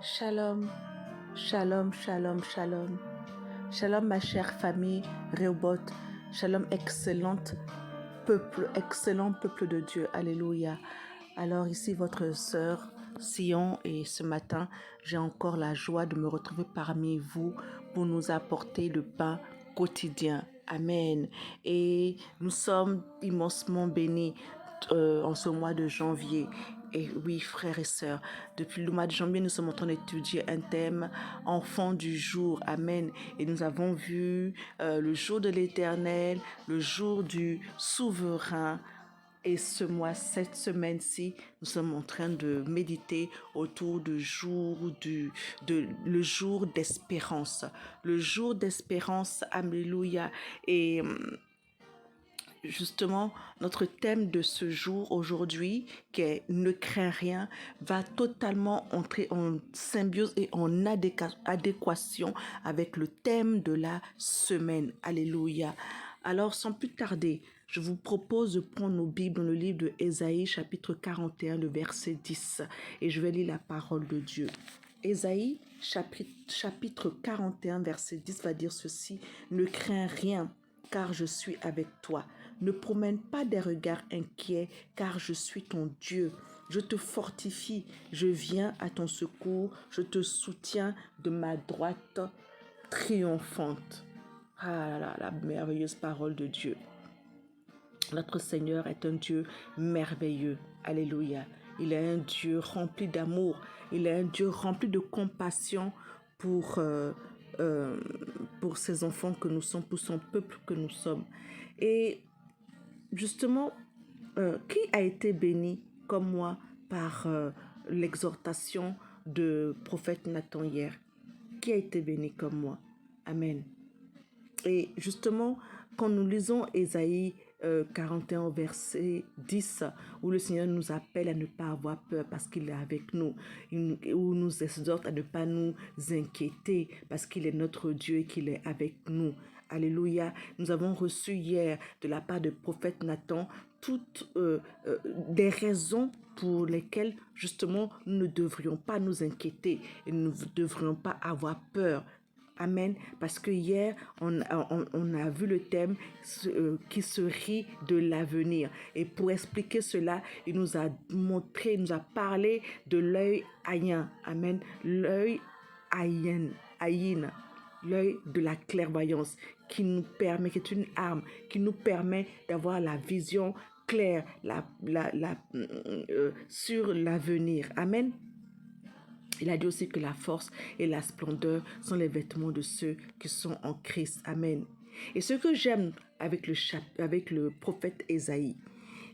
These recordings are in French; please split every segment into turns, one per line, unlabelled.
Shalom, shalom, shalom, shalom. Shalom ma chère famille Rehoboth. Shalom excellent peuple de Dieu. Alléluia. Alors ici votre sœur Sion et ce matin, j'ai encore la joie de me retrouver parmi vous pour nous apporter le pain quotidien. Amen. Et nous sommes immensement bénis en ce mois de janvier. Et oui, frères et sœurs, depuis le mois de janvier, nous sommes en train d'étudier un thème, enfant du jour. Amen. Et nous avons vu le jour de l'Éternel, le jour du souverain. Et ce mois, cette semaine-ci, nous sommes en train de méditer autour du le jour d'espérance. Le jour d'espérance, alléluia. Et justement, notre thème de ce jour aujourd'hui, qui est Ne crains rien, va totalement entrer en symbiose et en adéquation avec le thème de la semaine. Alléluia. Alors, sans plus tarder, je vous propose de prendre nos Bibles dans le livre de Ésaïe, chapitre 41, le verset 10. Et je vais lire la parole de Dieu. Ésaïe, chapitre 41, verset 10 va dire ceci. Ne crains rien, car je suis avec toi. Ne promène pas des regards inquiets, car je suis ton Dieu. Je te fortifie, je viens à ton secours, je te soutiens de ma droite triomphante. Ah là là, la merveilleuse parole de Dieu. Notre Seigneur est un Dieu merveilleux. Alléluia. Il est un Dieu rempli d'amour. Il est un Dieu rempli de compassion pour ses enfants que nous sommes, pour son peuple que nous sommes. Et justement, qui a été béni comme moi par l'exhortation de prophète Nathan hier? Qui a été béni comme moi? Amen. Et justement, quand nous lisons Ésaïe 41 verset 10, où le Seigneur nous appelle à ne pas avoir peur parce qu'il est avec nous, où nous exhorte à ne pas nous inquiéter parce qu'il est notre Dieu et qu'il est avec nous. Alléluia. Nous avons reçu hier de la part du prophète Nathan toutes des raisons pour lesquelles justement nous ne devrions pas nous inquiéter et nous ne devrions pas avoir peur. Amen. Parce que hier, on a vu le thème qui se rit de l'avenir. Et pour expliquer cela, il nous a montré, il nous a parlé de l'œil haïn. Amen. L'œil haïn. L'œil de la clairvoyance qui nous permet, qui est une arme, qui nous permet d'avoir la vision claire sur l'avenir. Amen. Il a dit aussi que la force et la splendeur sont les vêtements de ceux qui sont en Christ. Amen. Et ce que j'aime avec le prophète Ésaïe,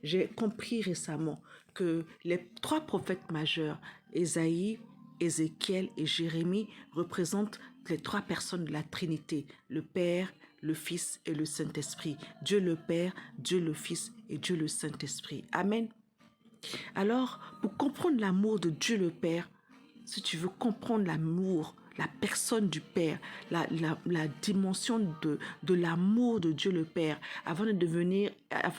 j'ai compris récemment que les trois prophètes majeurs, Ésaïe, Ézéchiel et Jérémie, représentent les trois personnes de la Trinité, le Père, le Fils et le Saint-Esprit. Dieu le Père, Dieu le Fils et Dieu le Saint-Esprit. Amen. Alors, pour comprendre l'amour de Dieu le Père, si tu veux comprendre l'amour, la personne du Père, la dimension de l'amour de Dieu le Père, avant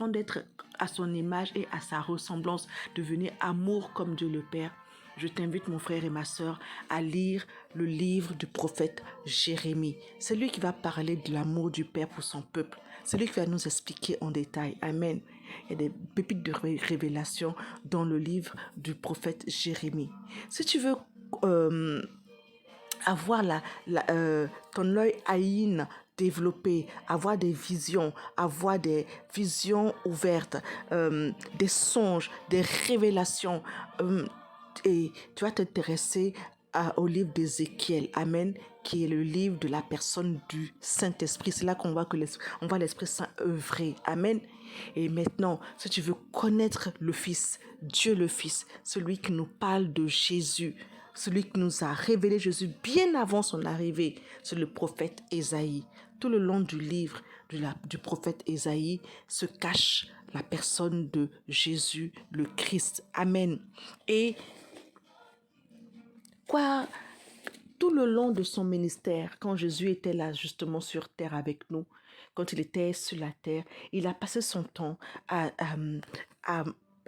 d'être à son image et à sa ressemblance, devenir amour comme Dieu le Père, je t'invite, mon frère et ma sœur, à lire le livre du prophète Jérémie. C'est lui qui va parler de l'amour du Père pour son peuple. C'est lui qui va nous expliquer en détail. Amen. Il y a des pépites de révélation dans le livre du prophète Jérémie. Si tu veux avoir ton œil haïn développé, avoir des visions ouvertes, des songes, des révélations, et tu vas t'intéresser au livre d'Ézéchiel, Amen, qui est le livre de la personne du Saint-Esprit. C'est là qu'on voit que on voit l'Esprit Saint œuvrer. Amen. Et maintenant, si tu veux connaître le Fils, Dieu le Fils, celui qui nous parle de Jésus, celui qui nous a révélé Jésus bien avant son arrivée, c'est le prophète Ésaïe. Tout le long du livre du prophète Ésaïe se cache la personne de Jésus, le Christ. Amen. Et tout le long de son ministère, quand Jésus était là justement sur terre avec nous, quand il était sur la terre, il a passé son temps à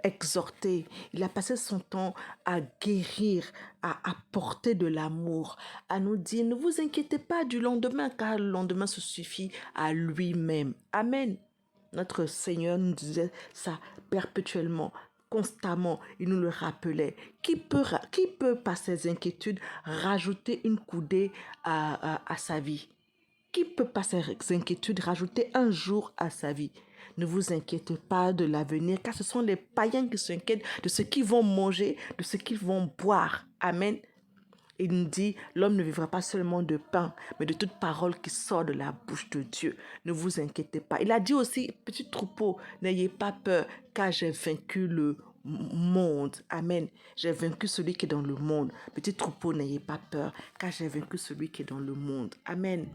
exhorter, il a passé son temps à guérir, à apporter de l'amour, à nous dire, ne vous inquiétez pas du lendemain, car le lendemain se suffit à lui-même. Amen. Notre Seigneur nous disait ça perpétuellement, constamment, il nous le rappelait. Qui peut par ses inquiétudes, rajouter une coudée à sa vie? Qui peut par ses inquiétudes rajouter un jour à sa vie? Ne vous inquiétez pas de l'avenir, car ce sont les païens qui s'inquiètent de ce qu'ils vont manger, de ce qu'ils vont boire. Amen. Il nous dit, l'homme ne vivra pas seulement de pain, mais de toute parole qui sort de la bouche de Dieu. Ne vous inquiétez pas. Il a dit aussi, petit troupeau, n'ayez pas peur, car j'ai vaincu le monde. Amen. J'ai vaincu celui qui est dans le monde. Petit troupeau, n'ayez pas peur, car j'ai vaincu celui qui est dans le monde. Amen.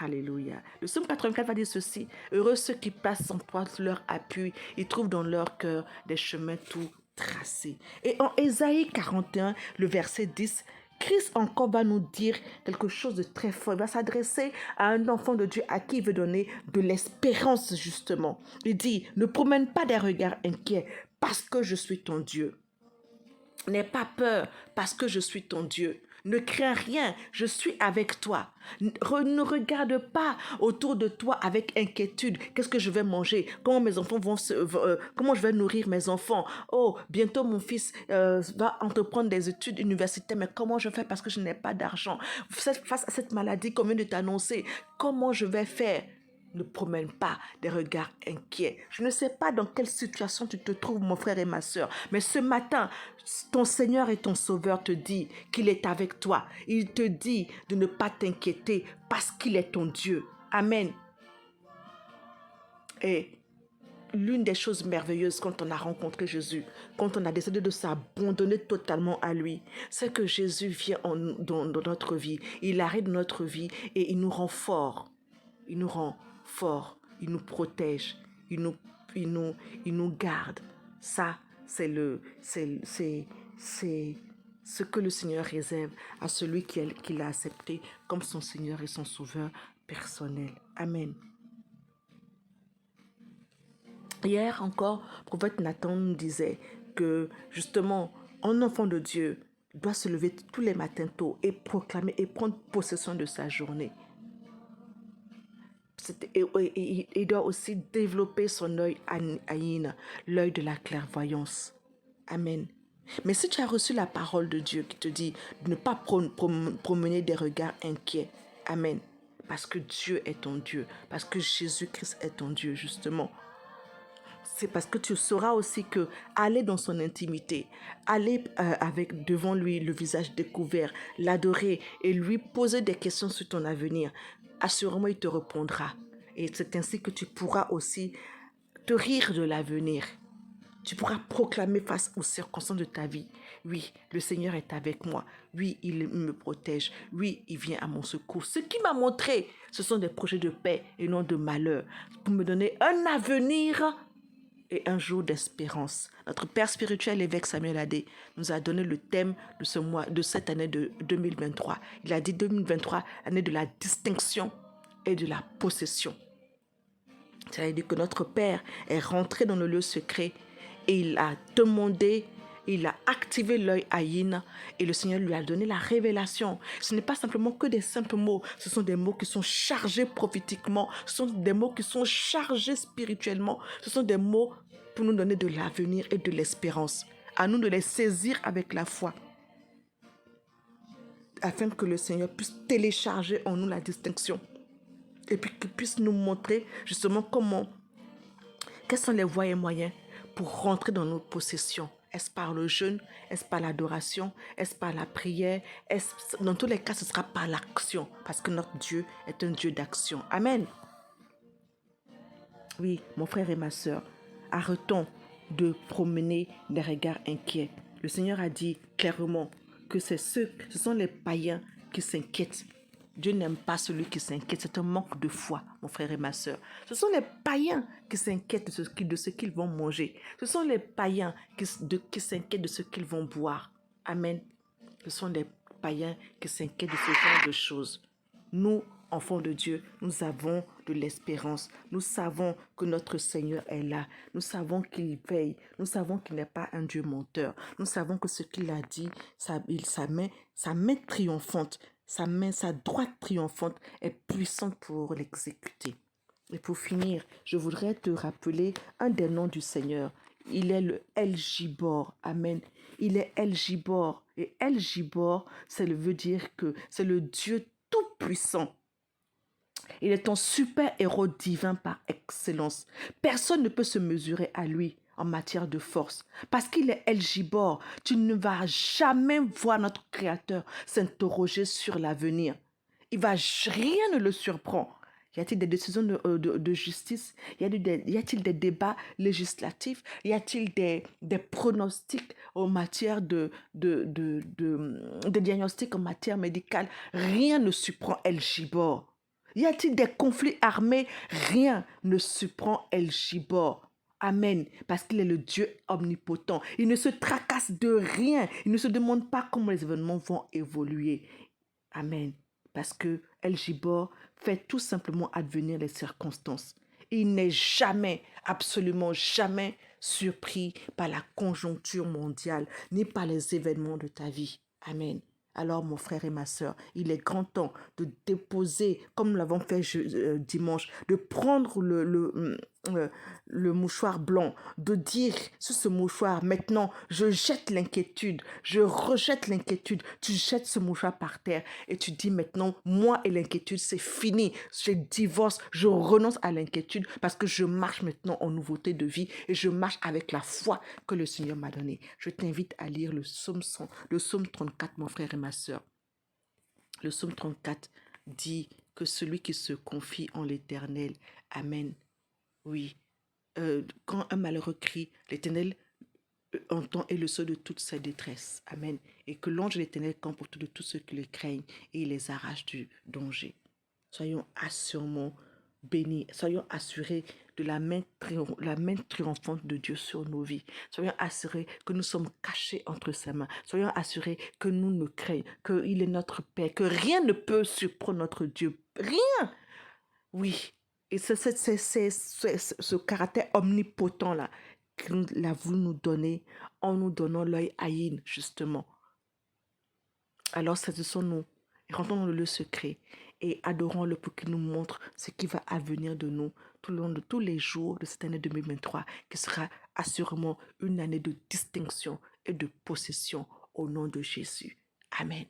Alléluia. Le psaume 84 va dire ceci. Heureux ceux qui passent en toi leur appui. Ils trouvent dans leur cœur des chemins tout tracés. Et en Ésaïe 41, le verset 10, Christ encore va nous dire quelque chose de très fort. Il va s'adresser à un enfant de Dieu à qui il veut donner de l'espérance justement. Il dit, ne promène pas des regards inquiets parce que je suis ton Dieu. N'aie pas peur parce que je suis ton Dieu. Ne crains rien, je suis avec toi. Ne regarde pas autour de toi avec inquiétude. Qu'est-ce que je vais manger? Comment mes enfants comment je vais nourrir mes enfants? Oh, bientôt mon fils va entreprendre des études universitaires, mais comment je fais parce que je n'ai pas d'argent? Face à cette maladie qu'on vient de t'annoncer, comment je vais faire? Ne promène pas des regards inquiets. Je ne sais pas dans quelle situation tu te trouves, mon frère et ma soeur, mais ce matin, ton Seigneur et ton Sauveur te dit qu'il est avec toi. Il te dit de ne pas t'inquiéter parce qu'il est ton Dieu. Amen. Et l'une des choses merveilleuses quand on a rencontré Jésus, quand on a décidé de s'abandonner totalement à lui, c'est que Jésus vient dans notre vie. Il arrive dans notre vie et il nous rend forts. Il nous rend forts, il nous protège, il nous garde. Ça, c'est ce que le Seigneur réserve à celui qui l'a accepté comme son Seigneur et son Sauveur personnel. Amen. Hier encore, le prophète Nathan nous disait que justement, un enfant de Dieu doit se lever tous les matins tôt et proclamer et prendre possession de sa journée. Il doit aussi développer son œil aïn, l'œil de la clairvoyance. Amen. Mais si tu as reçu la parole de Dieu qui te dit de ne pas promener des regards inquiets, amen, parce que Dieu est ton Dieu, parce que Jésus-Christ est ton Dieu, justement. C'est parce que tu sauras aussi que aller dans son intimité, aller avec devant lui le visage découvert, l'adorer et lui poser des questions sur ton avenir, assurément il te répondra. Et c'est ainsi que tu pourras aussi te rire de l'avenir. Tu pourras proclamer face aux circonstances de ta vie. Oui, le Seigneur est avec moi. Oui, il me protège. Oui, il vient à mon secours. Ce qu'il m'a montré, ce sont des projets de paix et non de malheur, pour me donner un avenir et un jour d'espérance. Notre Père spirituel, l'évêque Samuel Adé, nous a donné le thème de ce mois, de cette année de 2023. Il a dit 2023, année de la distinction et de la possession. C'est-à-dire que notre Père est rentré dans le lieu secret et il a demandé, il a activé l'œil aïn et le Seigneur lui a donné la révélation. Ce n'est pas simplement que des simples mots, ce sont des mots qui sont chargés prophétiquement, ce sont des mots qui sont chargés spirituellement, ce sont des mots pour nous donner de l'avenir et de l'espérance. À nous de les saisir avec la foi, afin que le Seigneur puisse télécharger en nous la distinction et puis qu'il puisse nous montrer justement quels sont les voies et moyens pour rentrer dans nos possessions. Est-ce par le jeûne? Est-ce par l'adoration? Est-ce par la prière? Dans tous les cas, ce sera par l'action, parce que notre Dieu est un Dieu d'action. Amen. Oui, mon frère et ma soeur, arrêtons de promener des regards inquiets. Le Seigneur a dit clairement que ce sont les païens qui s'inquiètent. Dieu n'aime pas celui qui s'inquiète. C'est un manque de foi, mon frère et ma soeur. Ce sont les païens qui s'inquiètent de ce qu'ils vont manger. Ce sont les païens qui s'inquiètent de ce qu'ils vont boire. Amen. Ce sont les païens qui s'inquiètent de ce genre de choses. Nous, enfants de Dieu, nous avons de l'espérance. Nous savons que notre Seigneur est là. Nous savons qu'il veille. Nous savons qu'il n'est pas un Dieu menteur. Nous savons que ce qu'il a dit, sa main triomphante, sa droite triomphante est puissante pour l'exécuter. Et pour finir, je voudrais te rappeler un des noms du Seigneur. Il est le El Gibor. Amen. Il est El Gibor. Et El Gibor, ça veut dire que c'est le Dieu tout-puissant. Il est ton super-héros divin par excellence. Personne ne peut se mesurer à lui en matière de force. Parce qu'il est El Gibor, tu ne vas jamais voir notre Créateur s'interroger sur l'avenir. Rien ne le surprend. Y a-t-il des décisions de justice? Y a-t-il des débats législatifs? Y a-t-il des pronostics en matière de diagnostics en matière médicale? Rien ne surprend El Gibor. Y a-t-il des conflits armés? Rien ne surprend El Gibor. Amen. Parce qu'il est le Dieu omnipotent. Il ne se tracasse de rien. Il ne se demande pas comment les événements vont évoluer. Amen. Parce que El Gibor fait tout simplement advenir les circonstances. Il n'est jamais, absolument jamais surpris par la conjoncture mondiale, ni par les événements de ta vie. Amen. Alors, mon frère et ma sœur, il est grand temps de déposer, comme nous l'avons fait dimanche, de prendre le mouchoir blanc, de dire sur ce mouchoir, maintenant, je jette l'inquiétude, je rejette l'inquiétude, tu jettes ce mouchoir par terre et tu dis maintenant, moi et l'inquiétude, c'est fini, je divorce, je renonce à l'inquiétude parce que je marche maintenant en nouveauté de vie et je marche avec la foi que le Seigneur m'a donnée. Je t'invite à lire le psaume 34, mon frère et ma sœur. Le psaume 34 dit que celui qui se confie en l'Éternel, Amen. Oui, quand un malheureux crie, l'Éternel entend et le sort de toute sa détresse. Amen. Et que l'ange de l'Éternel campe autour de tous ceux qui le craignent et il les arrache du danger. Soyons assurément bénis, soyons assurés de la main triomphante de Dieu sur nos vies. Soyons assurés que nous sommes cachés entre ses mains. Soyons assurés que nous ne craignons, qu'il est notre Père, que rien ne peut surprendre notre Dieu. Rien. Oui. Et c'est ce caractère omnipotent-là qu'il a voulu nous donner en nous donnant l'œil Aïn, justement. Alors, saisissons-nous, rentrons dans le lieu secret et adorons-le pour qu'il nous montre ce qui va advenir de nous tout le long de tous les jours de cette année 2023, qui sera assurément une année de distinction et de possession au nom de Jésus. Amen.